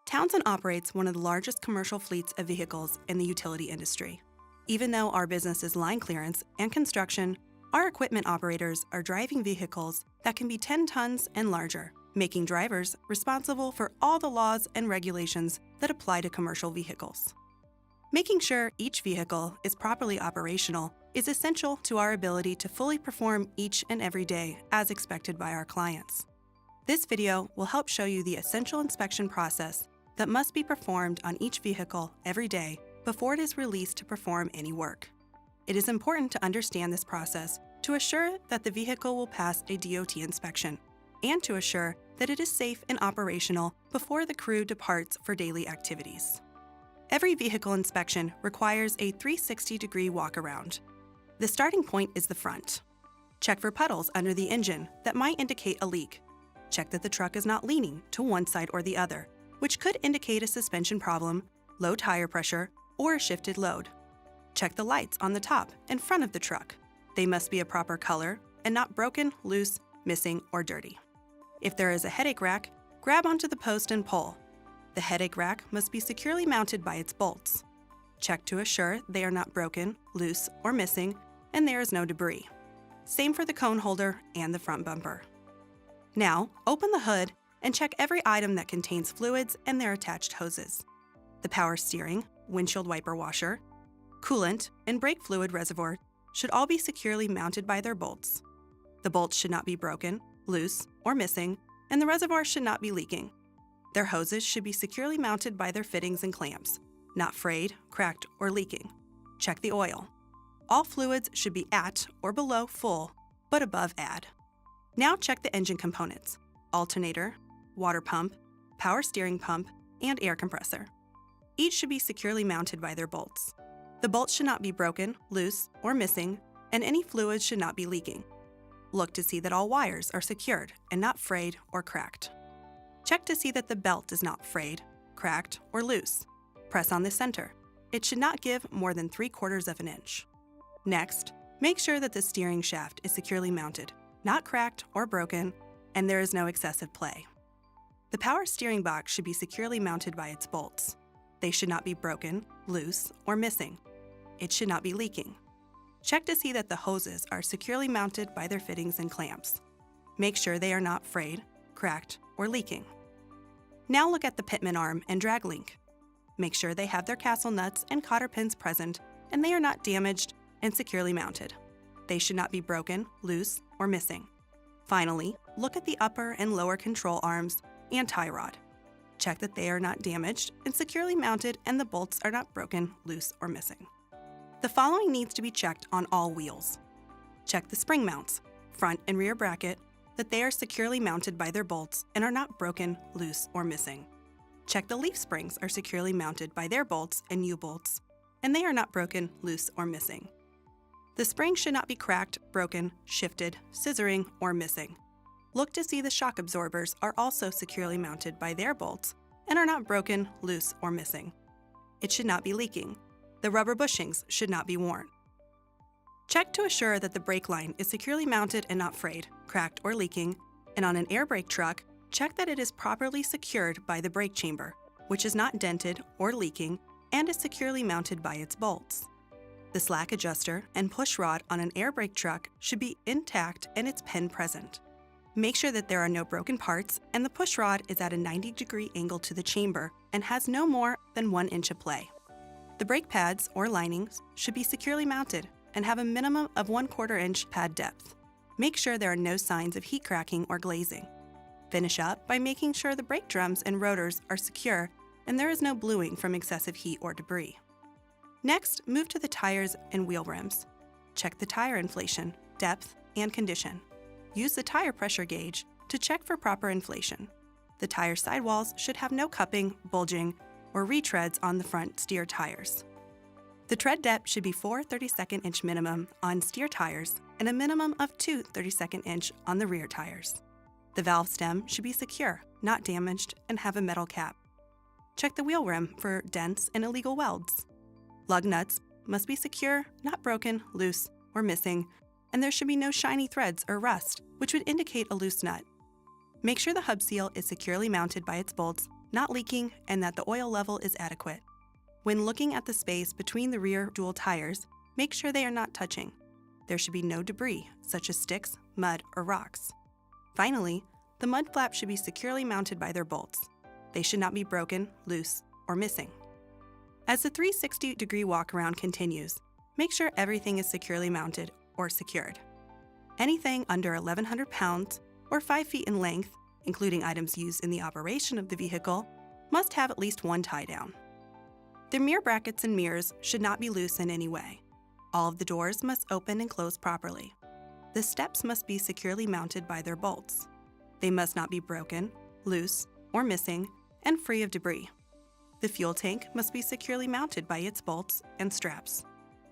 Townsend operates one of the largest commercial fleets of vehicles in the utility industry. Even though our business is line clearance and construction, our equipment operators are driving vehicles that can be 10 tons and larger, making drivers responsible for all the laws and regulations that apply to commercial vehicles. Making sure each vehicle is properly operational is essential to our ability to fully perform each and every day as expected by our clients. This video will help show you the essential inspection process that must be performed on each vehicle every day before it is released to perform any work. It is important to understand this process to assure that the vehicle will pass a DOT inspection and to assure that it is safe and operational before the crew departs for daily activities. Every vehicle inspection requires a 360-degree walk-around. The starting point is the front. Check for puddles under the engine that might indicate a leak. Check that the truck is not leaning to one side or the other, which could indicate a suspension problem, low tire pressure, or a shifted load. Check the lights on the top and front of the truck. They must be a proper color and not broken, loose, missing, or dirty. If there is a headache rack, grab onto the post and pull. The headache rack must be securely mounted by its bolts. Check to assure they are not broken, loose, or missing, and there is no debris. Same for the cone holder and the front bumper. Now, open the hood and check every item that contains fluids and their attached hoses. The power steering, windshield wiper washer, coolant, and brake fluid reservoir should all be securely mounted by their bolts. The bolts should not be broken, loose, or missing, and the reservoir should not be leaking. Their hoses should be securely mounted by their fittings and clamps, not frayed, cracked, or leaking. Check the oil. All fluids should be at or below full, but above add. Now check the engine components: alternator, water pump, power steering pump, and air compressor. Each should be securely mounted by their bolts. The bolts should not be broken, loose, or missing, and any fluids should not be leaking. Look to see that all wires are secured and not frayed or cracked. Check to see that the belt is not frayed, cracked, or loose. Press on the center. It should not give more than 3/4 of an inch. Next, make sure that the steering shaft is securely mounted, not cracked or broken, and there is no excessive play. The power steering box should be securely mounted by its bolts. They should not be broken, loose, or missing. It should not be leaking. Check to see that the hoses are securely mounted by their fittings and clamps. Make sure they are not frayed, cracked, or leaking. Now look at the pitman arm and drag link. Make sure they have their castle nuts and cotter pins present and they are not damaged and securely mounted. They should not be broken, loose, or missing. Finally, look at the upper and lower control arms and tie rod. Check that they are not damaged and securely mounted and the bolts are not broken, loose, or missing. The following needs to be checked on all wheels. Check the spring mounts, front and rear bracket, that they are securely mounted by their bolts and are not broken, loose, or missing. Check the leaf springs are securely mounted by their bolts and U-bolts, and they are not broken, loose, or missing. The springs should not be cracked, broken, shifted, scissoring, or missing. Look to see the shock absorbers are also securely mounted by their bolts and are not broken, loose, or missing. It should not be leaking. The rubber bushings should not be worn. Check to assure that the brake line is securely mounted and not frayed, cracked, or leaking, and on an air brake truck, check that it is properly secured by the brake chamber, which is not dented or leaking and is securely mounted by its bolts. The slack adjuster and push rod on an air brake truck should be intact and its pin present. Make sure that there are no broken parts and the push rod is at a 90-degree angle to the chamber and has no more than 1 inch of play. The brake pads or linings should be securely mounted and have a minimum of 1/4 inch pad depth. Make sure there are no signs of heat cracking or glazing. Finish up by making sure the brake drums and rotors are secure and there is no bluing from excessive heat or debris. Next, move to the tires and wheel rims. Check the tire inflation, depth, and condition. Use the tire pressure gauge to check for proper inflation. The tire sidewalls should have no cupping, bulging, or retreads on the front steer tires. The tread depth should be 4 32nd inch minimum on steer tires and a minimum of 2 32nd inch on the rear tires. The valve stem should be secure, not damaged, and have a metal cap. Check the wheel rim for dents and illegal welds. Lug nuts must be secure, not broken, loose, or missing, and there should be no shiny threads or rust, which would indicate a loose nut. Make sure the hub seal is securely mounted by its bolts, not leaking, and that the oil level is adequate. When looking at the space between the rear dual tires, make sure they are not touching. There should be no debris, such as sticks, mud, or rocks. Finally, the mud flaps should be securely mounted by their bolts. They should not be broken, loose, or missing. As the 360-degree walk-around continues, make sure everything is securely mounted or secured. Anything under 1,100 pounds or 5 feet in length, including items used in the operation of the vehicle, must have at least one tie-down. The mirror brackets and mirrors should not be loose in any way. All of the doors must open and close properly. The steps must be securely mounted by their bolts. They must not be broken, loose, or missing, and free of debris. The fuel tank must be securely mounted by its bolts and straps.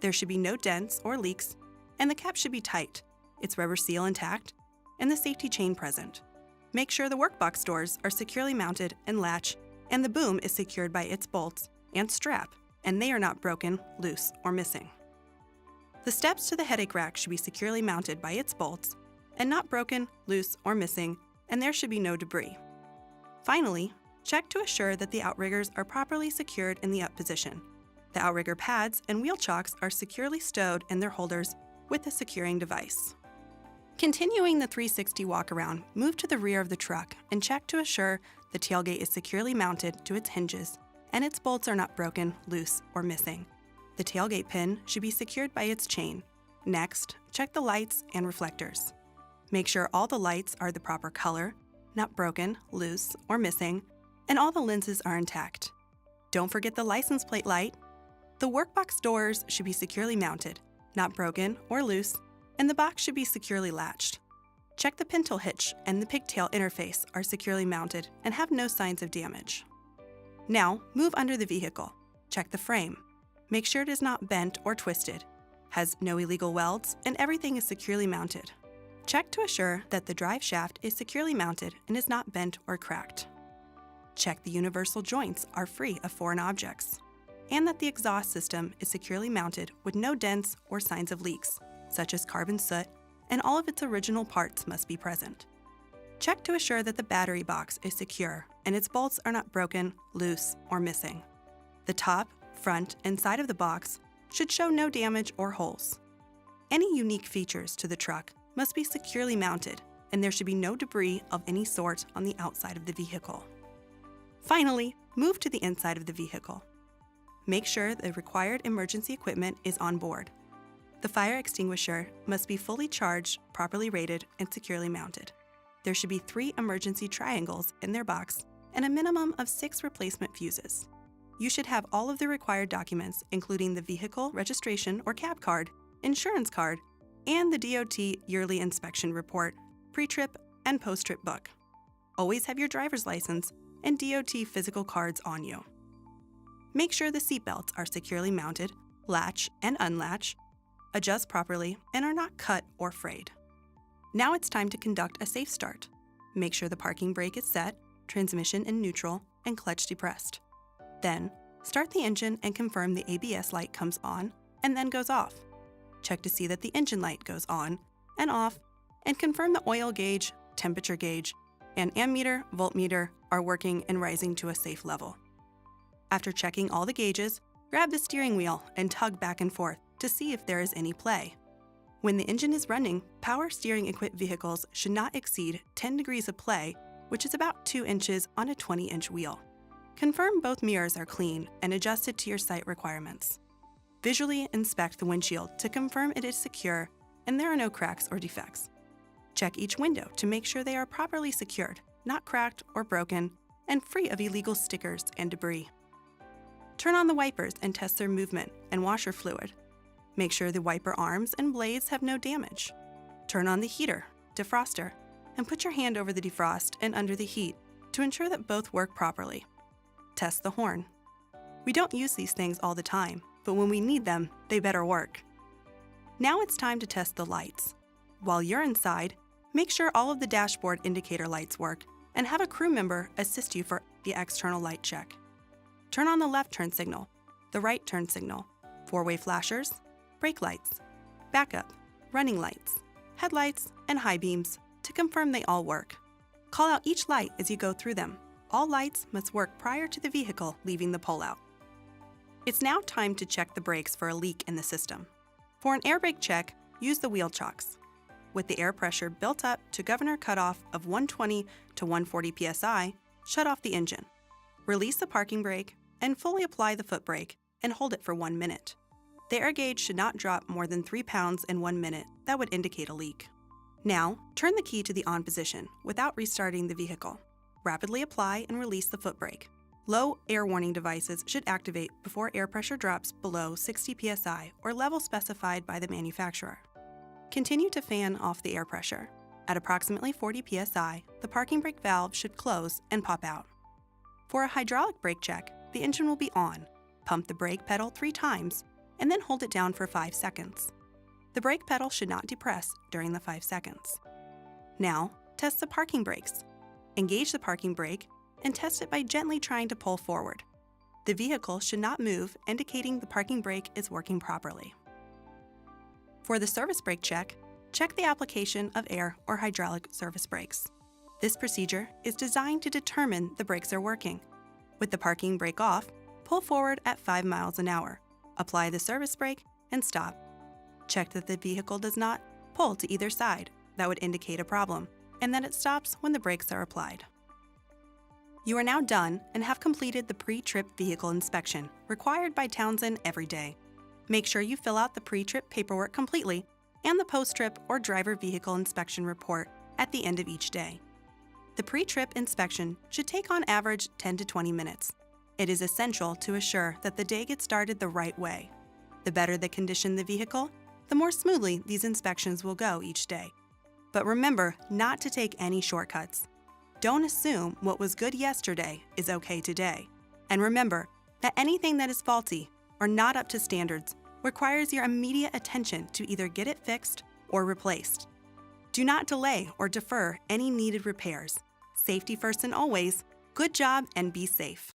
There should be no dents or leaks, and the cap should be tight, its rubber seal intact, and the safety chain present. Make sure the workbox doors are securely mounted and latch, and the boom is secured by its bolts and strap, and they are not broken, loose, or missing. The steps to the headache rack should be securely mounted by its bolts and not broken, loose, or missing, and there should be no debris. Finally, check to assure that the outriggers are properly secured in the up position. The outrigger pads and wheel chocks are securely stowed in their holders with a securing device. Continuing the 360 walk-around, move to the rear of the truck and check to assure the tailgate is securely mounted to its hinges and its bolts are not broken, loose, or missing. The tailgate pin should be secured by its chain. Next, check the lights and reflectors. Make sure all the lights are the proper color, not broken, loose, or missing, and all the lenses are intact. Don't forget the license plate light. The workbox doors should be securely mounted, not broken or loose, and the box should be securely latched. Check the pintle hitch and the pigtail interface are securely mounted and have no signs of damage. Now, move under the vehicle. Check the frame. Make sure it is not bent or twisted, has no illegal welds, and everything is securely mounted. Check to assure that the drive shaft is securely mounted and is not bent or cracked. Check the universal joints are free of foreign objects, and that the exhaust system is securely mounted with no dents or signs of leaks, such as carbon soot, and all of its original parts must be present. Check to assure that the battery box is secure and its bolts are not broken, loose, or missing. The top, front, and side of the box should show no damage or holes. Any unique features to the truck must be securely mounted, and there should be no debris of any sort on the outside of the vehicle. Finally, move to the inside of the vehicle. Make sure the required emergency equipment is on board. The fire extinguisher must be fully charged, properly rated, and securely mounted. There should be 3 emergency triangles in their box and a minimum of 6 replacement fuses. You should have all of the required documents, including the vehicle registration or cab card, insurance card, and the DOT yearly inspection report, pre-trip and post-trip book. Always have your driver's license and DOT physical cards on you. Make sure the seatbelts are securely mounted, latch and unlatch, adjust properly, and are not cut or frayed. Now it's time to conduct a safe start. Make sure the parking brake is set, transmission in neutral, and clutch depressed. Then, start the engine and confirm the ABS light comes on and then goes off. Check to see that the engine light goes on and off, and confirm the oil gauge, temperature gauge, and ammeter, voltmeter are working and rising to a safe level. After checking all the gauges, grab the steering wheel and tug back and forth to see if there is any play. When the engine is running, power steering equipped vehicles should not exceed 10 degrees of play, which is about 2 inches on a 20-inch wheel. Confirm both mirrors are clean and adjusted to your site requirements. Visually inspect the windshield to confirm it is secure and there are no cracks or defects. Check each window to make sure they are properly secured, not cracked or broken, and free of illegal stickers and debris. Turn on the wipers and test their movement and washer fluid. Make sure the wiper arms and blades have no damage. Turn on the heater, defroster, and put your hand over the defrost and under the heat to ensure that both work properly. Test the horn. We don't use these things all the time, but when we need them, they better work. Now it's time to test the lights. While you're inside, make sure all of the dashboard indicator lights work and have a crew member assist you for the external light check. Turn on the left turn signal, the right turn signal, four-way flashers, brake lights, backup, running lights, headlights, and high beams to confirm they all work. Call out each light as you go through them. all lights must work prior to the vehicle leaving the pullout. It's now time to check the brakes for a leak in the system. For an air brake check, use the wheel chocks. With the air pressure built up to governor cutoff of 120 to 140 psi, shut off the engine. Release the parking brake and fully apply the foot brake and hold it for 1 minute. The air gauge should not drop more than 3 pounds in 1 minute. That would indicate a leak. Now, turn the key to the on position without restarting the vehicle. Rapidly apply and release the foot brake. Low air warning devices should activate before air pressure drops below 60 psi or level specified by the manufacturer. Continue to fan off the air pressure. At approximately 40 psi, the parking brake valve should close and pop out. For a hydraulic brake check, the engine will be on. Pump the brake pedal 3 times and then hold it down for 5 seconds. The brake pedal should not depress during the 5 seconds. Now, test the parking brakes. Engage the parking brake and test it by gently trying to pull forward. The vehicle should not move, indicating the parking brake is working properly. For the service brake check, check the application of air or hydraulic service brakes. This procedure is designed to determine the brakes are working. With the parking brake off, pull forward at 5 miles an hour. Apply the service brake and stop. Check that the vehicle does not pull to either side. That would indicate a problem, and that it stops when the brakes are applied. You are now done and have completed the pre-trip vehicle inspection required by Townsend every day. Make sure you fill out the pre-trip paperwork completely and the post-trip or driver vehicle inspection report at the end of each day. The pre-trip inspection should take on average 10 to 20 minutes. It is essential to assure that the day gets started the right way. The better the condition of the vehicle, the more smoothly these inspections will go each day. But remember not to take any shortcuts. Don't assume what was good yesterday is okay today. And remember that anything that is faulty or not up to standards requires your immediate attention to either get it fixed or replaced. Do not delay or defer any needed repairs. Safety first and always. Good job and be safe.